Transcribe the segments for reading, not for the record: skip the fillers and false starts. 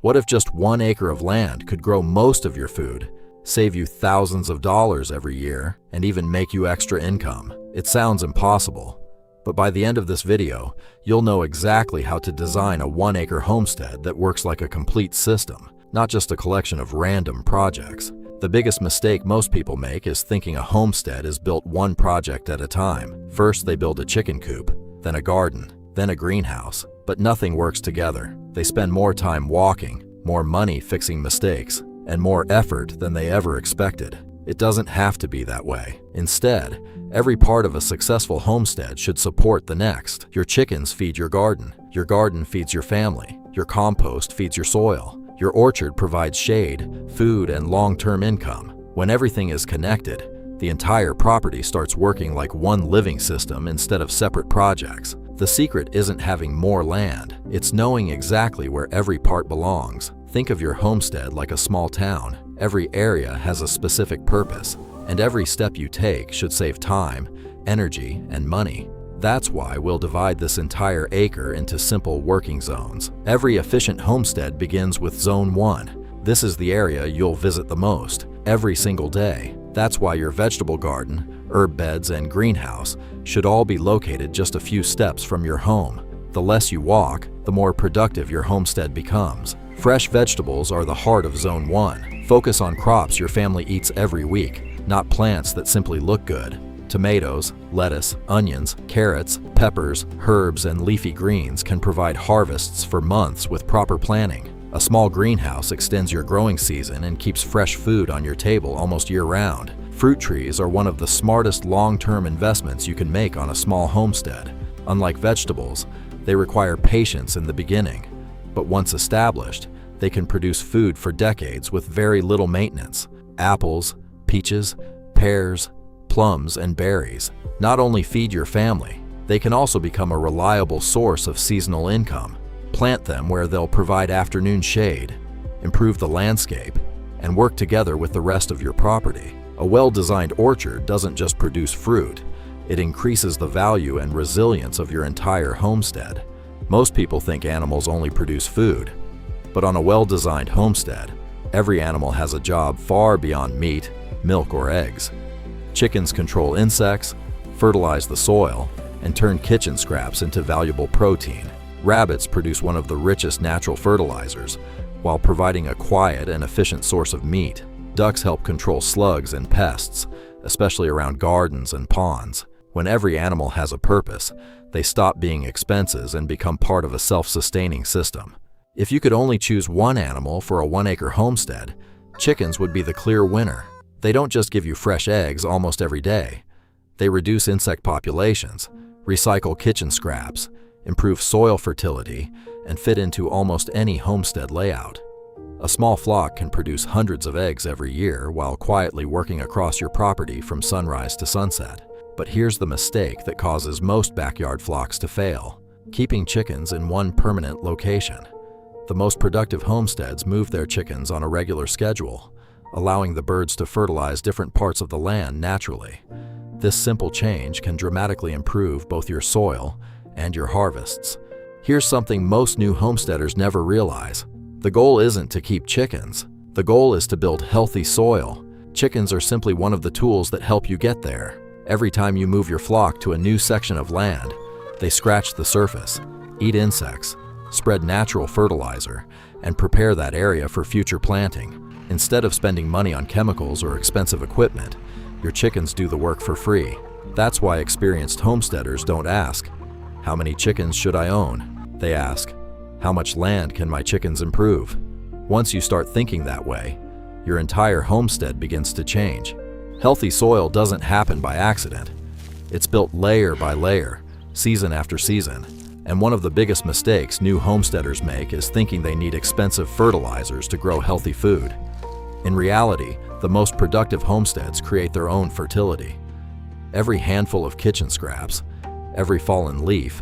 What if just 1 acre of land could grow most of your food, save you thousands of dollars every year, and even make you extra income? It sounds impossible, but by the end of this video, you'll know exactly how to design a 1-acre homestead that works like a complete system, not just a collection of random projects. The biggest mistake most people make is thinking a homestead is built one project at a time. First, they build a chicken coop, then a garden, then a greenhouse, but nothing works together. They spend more time walking, more money fixing mistakes, and more effort than they ever expected. It doesn't have to be that way. Instead, every part of a successful homestead should support the next. Your chickens feed your garden feeds your family, your compost feeds your soil, your orchard provides shade, food, and long-term income. When everything is connected, the entire property starts working like one living system instead of separate projects. The secret isn't having more land, it's knowing exactly where every part belongs. Think of your homestead like a small town. Every area has a specific purpose, and every step you take should save time, energy, and money. That's why we'll divide this entire acre into simple working zones. Every efficient homestead begins with Zone 1. This is the area you'll visit the most, every single day. That's why your vegetable garden, herb beds, and greenhouse should all be located just a few steps from your home. The less you walk, the more productive your homestead becomes. Fresh vegetables are the heart of Zone 1. Focus on crops your family eats every week, not plants that simply look good. Tomatoes, lettuce, onions, carrots, peppers, herbs, and leafy greens can provide harvests for months with proper planning. A small greenhouse extends your growing season and keeps fresh food on your table almost year-round. Fruit trees are one of the smartest long-term investments you can make on a small homestead. Unlike vegetables, they require patience in the beginning, but once established, they can produce food for decades with very little maintenance. Apples, peaches, pears, plums, and berries not only feed your family, they can also become a reliable source of seasonal income. Plant them where they'll provide afternoon shade, improve the landscape, and work together with the rest of your property. A well-designed orchard doesn't just produce fruit, it increases the value and resilience of your entire homestead. Most people think animals only produce food, but on a well-designed homestead, every animal has a job far beyond meat, milk, or eggs. Chickens control insects, fertilize the soil, and turn kitchen scraps into valuable protein. Rabbits produce one of the richest natural fertilizers, while providing a quiet and efficient source of meat. Ducks help control slugs and pests, especially around gardens and ponds. When every animal has a purpose, they stop being expenses and become part of a self-sustaining system. If you could only choose one animal for a 1-acre homestead, chickens would be the clear winner. They don't just give you fresh eggs almost every day. They reduce insect populations, recycle kitchen scraps, improve soil fertility, and fit into almost any homestead layout. A small flock can produce hundreds of eggs every year while quietly working across your property from sunrise to sunset. But here's the mistake that causes most backyard flocks to fail: keeping chickens in one permanent location. The most productive homesteads move their chickens on a regular schedule, allowing the birds to fertilize different parts of the land naturally. This simple change can dramatically improve both your soil and your harvests. Here's something most new homesteaders never realize. The goal isn't to keep chickens. The goal is to build healthy soil. Chickens are simply one of the tools that help you get there. Every time you move your flock to a new section of land, they scratch the surface, eat insects, spread natural fertilizer, and prepare that area for future planting. Instead of spending money on chemicals or expensive equipment, your chickens do the work for free. That's why experienced homesteaders don't ask, "How many chickens should I own?" They ask, "How much land can my chickens improve?" Once you start thinking that way, your entire homestead begins to change. Healthy soil doesn't happen by accident. It's built layer by layer, season after season. And one of the biggest mistakes new homesteaders make is thinking they need expensive fertilizers to grow healthy food. In reality, the most productive homesteads create their own fertility. Every handful of kitchen scraps, every fallen leaf,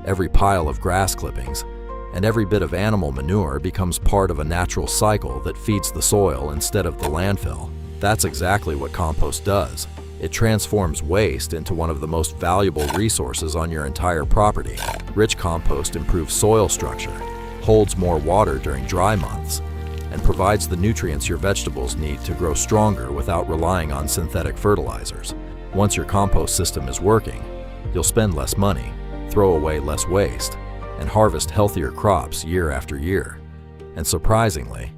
every pile of grass clippings, and every bit of animal manure becomes part of a natural cycle that feeds the soil instead of the landfill. That's exactly what compost does. It transforms waste into one of the most valuable resources on your entire property. Rich compost improves soil structure, holds more water during dry months, and provides the nutrients your vegetables need to grow stronger without relying on synthetic fertilizers. Once your compost system is working, you'll spend less money, throw away less waste, and harvest healthier crops year after year. And surprisingly,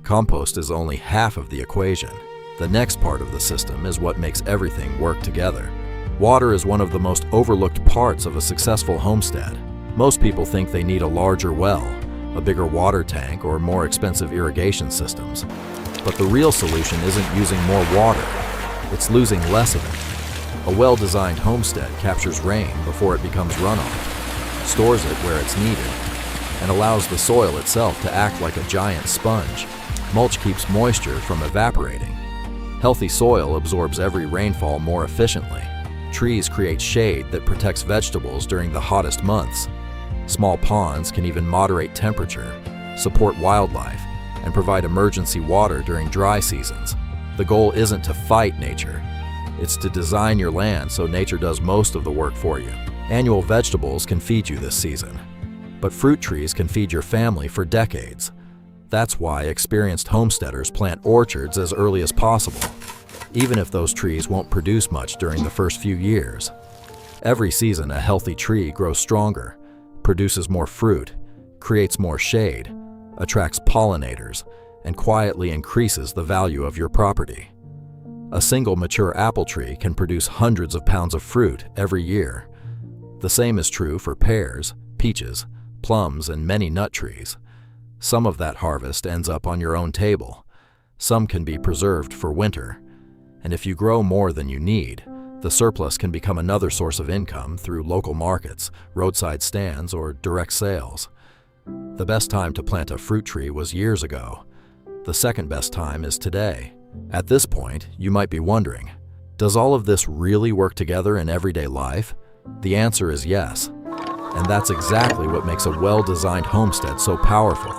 compost is only half of the equation. The next part of the system is what makes everything work together. Water is one of the most overlooked parts of a successful homestead. Most people think they need a larger well, a bigger water tank, or more expensive irrigation systems. But the real solution isn't using more water, it's losing less of it. A well-designed homestead captures rain before it becomes runoff, stores it where it's needed, and allows the soil itself to act like a giant sponge. Mulch keeps moisture from evaporating. Healthy soil absorbs every rainfall more efficiently. Trees create shade that protects vegetables during the hottest months. Small ponds can even moderate temperature, support wildlife, and provide emergency water during dry seasons. The goal isn't to fight nature. It's to design your land so nature does most of the work for you. Annual vegetables can feed you this season, but fruit trees can feed your family for decades. That's why experienced homesteaders plant orchards as early as possible, even if those trees won't produce much during the first few years. Every season, a healthy tree grows stronger, produces more fruit, creates more shade, attracts pollinators, and quietly increases the value of your property. A single mature apple tree can produce hundreds of pounds of fruit every year. The same is true for pears, peaches, plums, and many nut trees. Some of that harvest ends up on your own table. Some can be preserved for winter. And if you grow more than you need, the surplus can become another source of income through local markets, roadside stands, or direct sales. The best time to plant a fruit tree was years ago. The second best time is today. At this point, you might be wondering, does all of this really work together in everyday life? The answer is yes. And that's exactly what makes a well-designed homestead so powerful.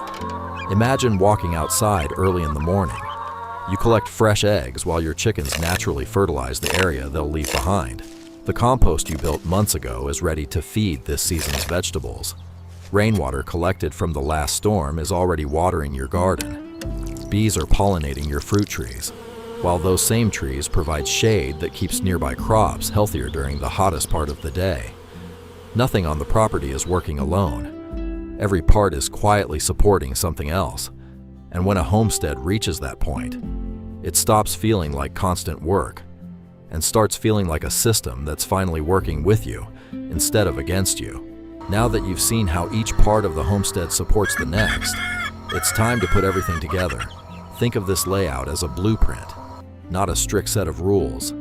Imagine walking outside early in the morning. You collect fresh eggs while your chickens naturally fertilize the area they'll leave behind. The compost you built months ago is ready to feed this season's vegetables. Rainwater collected from the last storm is already watering your garden. Bees are pollinating your fruit trees, while those same trees provide shade that keeps nearby crops healthier during the hottest part of the day. Nothing on the property is working alone. Every part is quietly supporting something else. And when a homestead reaches that point, it stops feeling like constant work and starts feeling like a system that's finally working with you instead of against you. Now that you've seen how each part of the homestead supports the next, it's time to put everything together. Think of this layout as a blueprint, not a strict set of rules.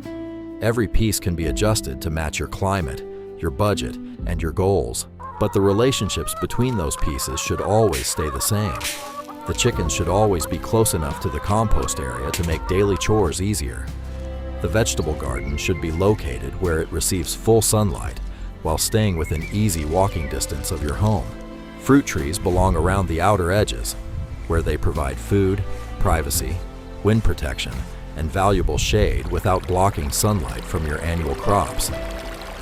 Every piece can be adjusted to match your climate, your budget, and your goals, but the relationships between those pieces should always stay the same. The chickens should always be close enough to the compost area to make daily chores easier. The vegetable garden should be located where it receives full sunlight while staying within easy walking distance of your home. Fruit trees belong around the outer edges, where they provide food, privacy, wind protection, and valuable shade without blocking sunlight from your annual crops.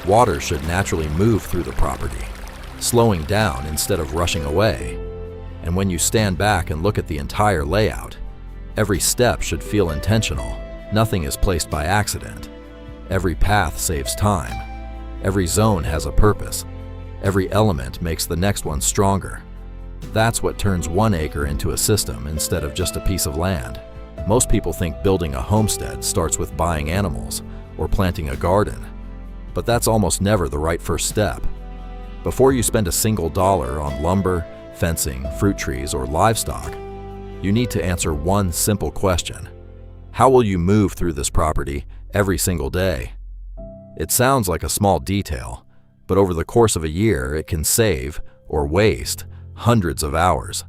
Water should naturally move through the property, slowing down instead of rushing away. And when you stand back and look at the entire layout, every step should feel intentional. Nothing is placed by accident. Every path saves time. Every zone has a purpose. Every element makes the next one stronger. That's what turns 1 acre into a system instead of just a piece of land. Most people think building a homestead starts with buying animals or planting a garden, but that's almost never the right first step. Before you spend a single dollar on lumber, fencing, fruit trees, or livestock, you need to answer one simple question. How will you move through this property every single day? It sounds like a small detail, but over the course of a year, it can save, or waste, hundreds of hours.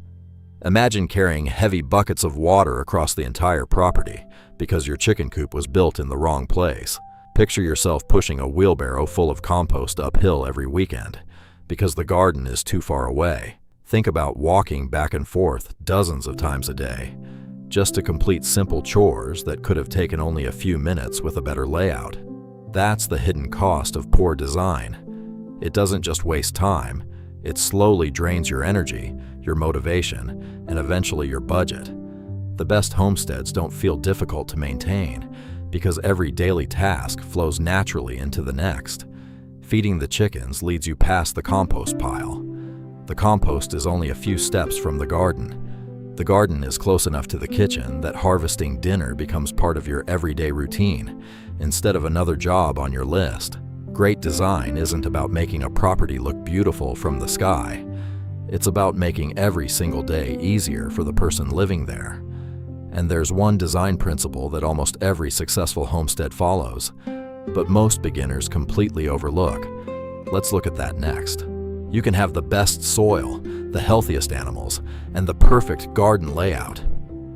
Imagine carrying heavy buckets of water across the entire property because your chicken coop was built in the wrong place. Picture yourself pushing a wheelbarrow full of compost uphill every weekend because the garden is too far away. Think about walking back and forth dozens of times a day just to complete simple chores that could have taken only a few minutes with a better layout. That's the hidden cost of poor design. It doesn't just waste time, it slowly drains your energy, your motivation, and eventually your budget. The best homesteads don't feel difficult to maintain because every daily task flows naturally into the next. Feeding the chickens leads you past the compost pile. The compost is only a few steps from the garden. The garden is close enough to the kitchen that harvesting dinner becomes part of your everyday routine instead of another job on your list. Great design isn't about making a property look beautiful from the sky. It's about making every single day easier for the person living there. And there's one design principle that almost every successful homestead follows, but most beginners completely overlook. Let's look at that next. You can have the best soil, the healthiest animals, and the perfect garden layout.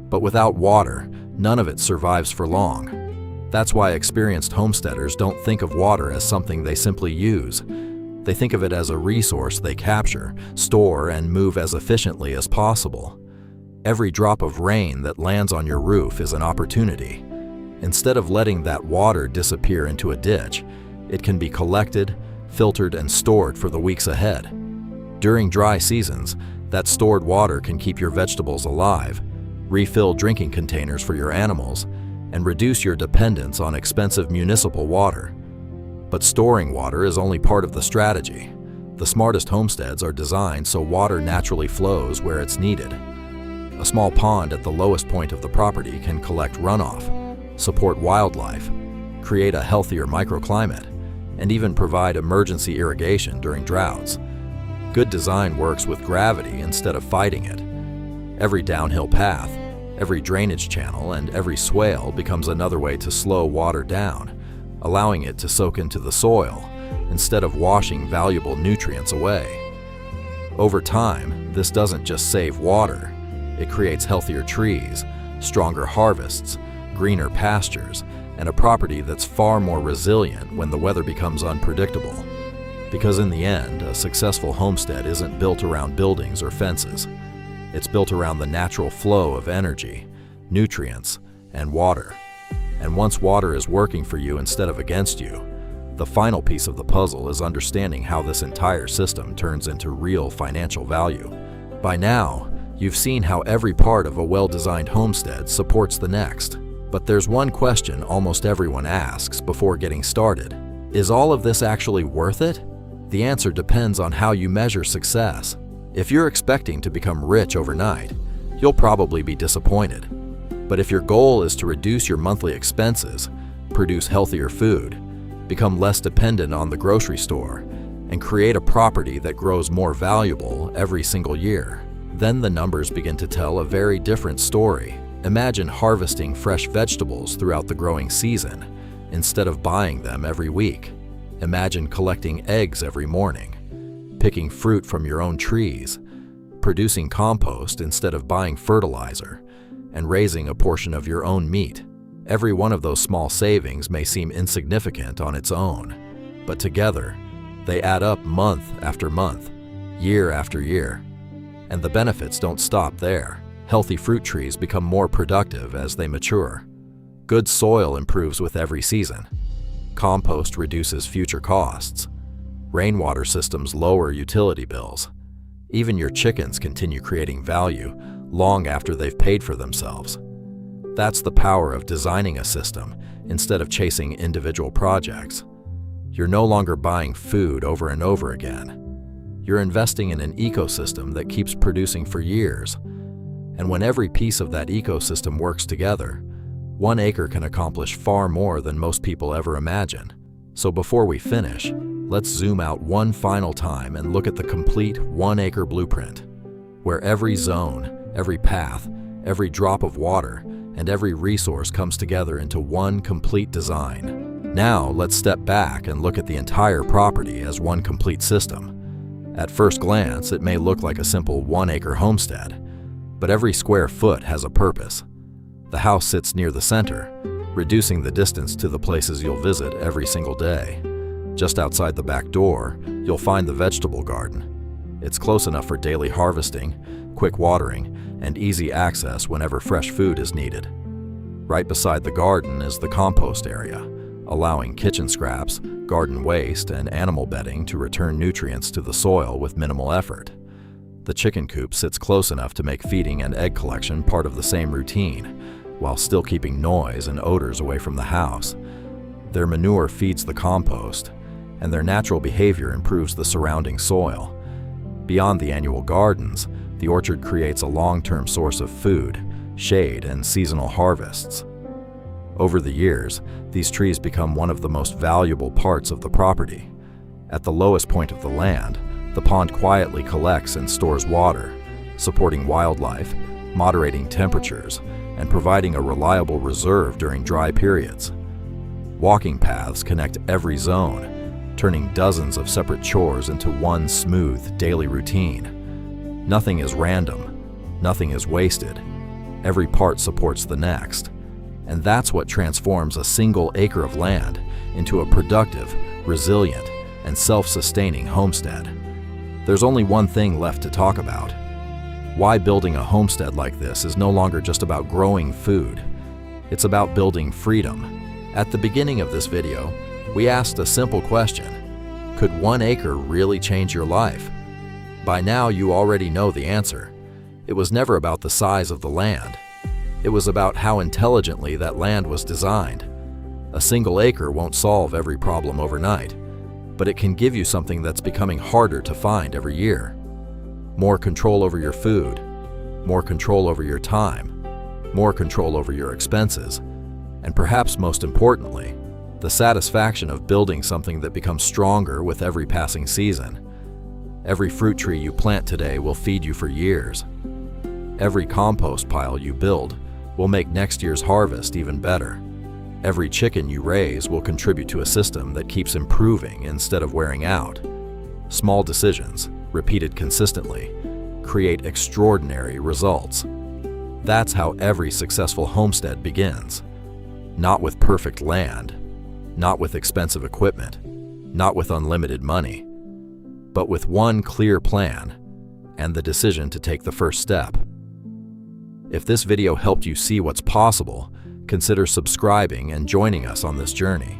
But without water, none of it survives for long. That's why experienced homesteaders don't think of water as something they simply use. They think of it as a resource they capture, store, and move as efficiently as possible. Every drop of rain that lands on your roof is an opportunity. Instead of letting that water disappear into a ditch, it can be collected, filtered, and stored for the weeks ahead. During dry seasons, that stored water can keep your vegetables alive, refill drinking containers for your animals, and reduce your dependence on expensive municipal water. But storing water is only part of the strategy. The smartest homesteads are designed so water naturally flows where it's needed. A small pond at the lowest point of the property can collect runoff, support wildlife, create a healthier microclimate, and even provide emergency irrigation during droughts. Good design works with gravity instead of fighting it. Every downhill path, every drainage channel, and every swale becomes another way to slow water down, allowing it to soak into the soil instead of washing valuable nutrients away. Over time, this doesn't just save water. It creates healthier trees, stronger harvests, greener pastures, and a property that's far more resilient when the weather becomes unpredictable. Because in the end, a successful homestead isn't built around buildings or fences. It's built around the natural flow of energy, nutrients, and water. And once water is working for you instead of against you, the final piece of the puzzle is understanding how this entire system turns into real financial value. By now, you've seen how every part of a well-designed homestead supports the next. But there's one question almost everyone asks before getting started. Is all of this actually worth it? The answer depends on how you measure success. If you're expecting to become rich overnight, you'll probably be disappointed. But if your goal is to reduce your monthly expenses, produce healthier food, become less dependent on the grocery store, and create a property that grows more valuable every single year, then the numbers begin to tell a very different story. Imagine harvesting fresh vegetables throughout the growing season instead of buying them every week. Imagine collecting eggs every morning, picking fruit from your own trees, producing compost instead of buying fertilizer, and raising a portion of your own meat. Every one of those small savings may seem insignificant on its own, but together, they add up month after month, year after year. And the benefits don't stop there. Healthy fruit trees become more productive as they mature. Good soil improves with every season. Compost reduces future costs. Rainwater systems lower utility bills. Even your chickens continue creating value long after they've paid for themselves. That's the power of designing a system instead of chasing individual projects. You're no longer buying food over and over again. You're investing in an ecosystem that keeps producing for years. And when every piece of that ecosystem works together, 1 acre can accomplish far more than most people ever imagine. So before we finish, let's zoom out one final time and look at the complete 1 acre blueprint, where every zone, every path, every drop of water, and every resource comes together into one complete design. Now let's step back and look at the entire property as one complete system. At first glance, it may look like a simple 1 acre homestead, but every square foot has a purpose. The house sits near the center, reducing the distance to the places you'll visit every single day. Just outside the back door, you'll find the vegetable garden. It's close enough for daily harvesting, quick watering, and easy access whenever fresh food is needed. Right beside the garden is the compost area, allowing kitchen scraps, garden waste, and animal bedding to return nutrients to the soil with minimal effort. The chicken coop sits close enough to make feeding and egg collection part of the same routine, while still keeping noise and odors away from the house. Their manure feeds the compost, and their natural behavior improves the surrounding soil. Beyond the annual gardens, the orchard creates a long-term source of food, shade, and seasonal harvests. Over the years, these trees become one of the most valuable parts of the property. At the lowest point of the land, the pond quietly collects and stores water, supporting wildlife, moderating temperatures, and providing a reliable reserve during dry periods. Walking paths connect every zone, turning dozens of separate chores into one smooth daily routine. Nothing is random, nothing is wasted. Every part supports the next. And that's what transforms a single acre of land into a productive, resilient, and self-sustaining homestead. There's only one thing left to talk about. Why building a homestead like this is no longer just about growing food. It's about building freedom. At the beginning of this video, we asked a simple question. Could 1 acre really change your life? By now, you already know the answer. It was never about the size of the land. It was about how intelligently that land was designed. A single acre won't solve every problem overnight, but it can give you something that's becoming harder to find every year. More control over your food, more control over your time, more control over your expenses, and perhaps most importantly, the satisfaction of building something that becomes stronger with every passing season. Every fruit tree you plant today will feed you for years. Every compost pile you build will make next year's harvest even better. Every chicken you raise will contribute to a system that keeps improving instead of wearing out. Small decisions, repeated consistently, create extraordinary results. That's how every successful homestead begins. Not with perfect land, not with expensive equipment, not with unlimited money, but with one clear plan and the decision to take the first step. If this video helped you see what's possible, consider subscribing and joining us on this journey.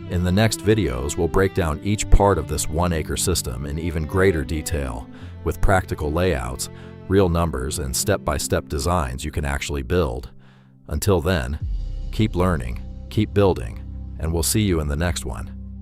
In the next videos, we'll break down each part of this 1 acre system in even greater detail, with practical layouts, real numbers, and step-by-step designs you can actually build. Until then, keep learning, keep building, and we'll see you in the next one.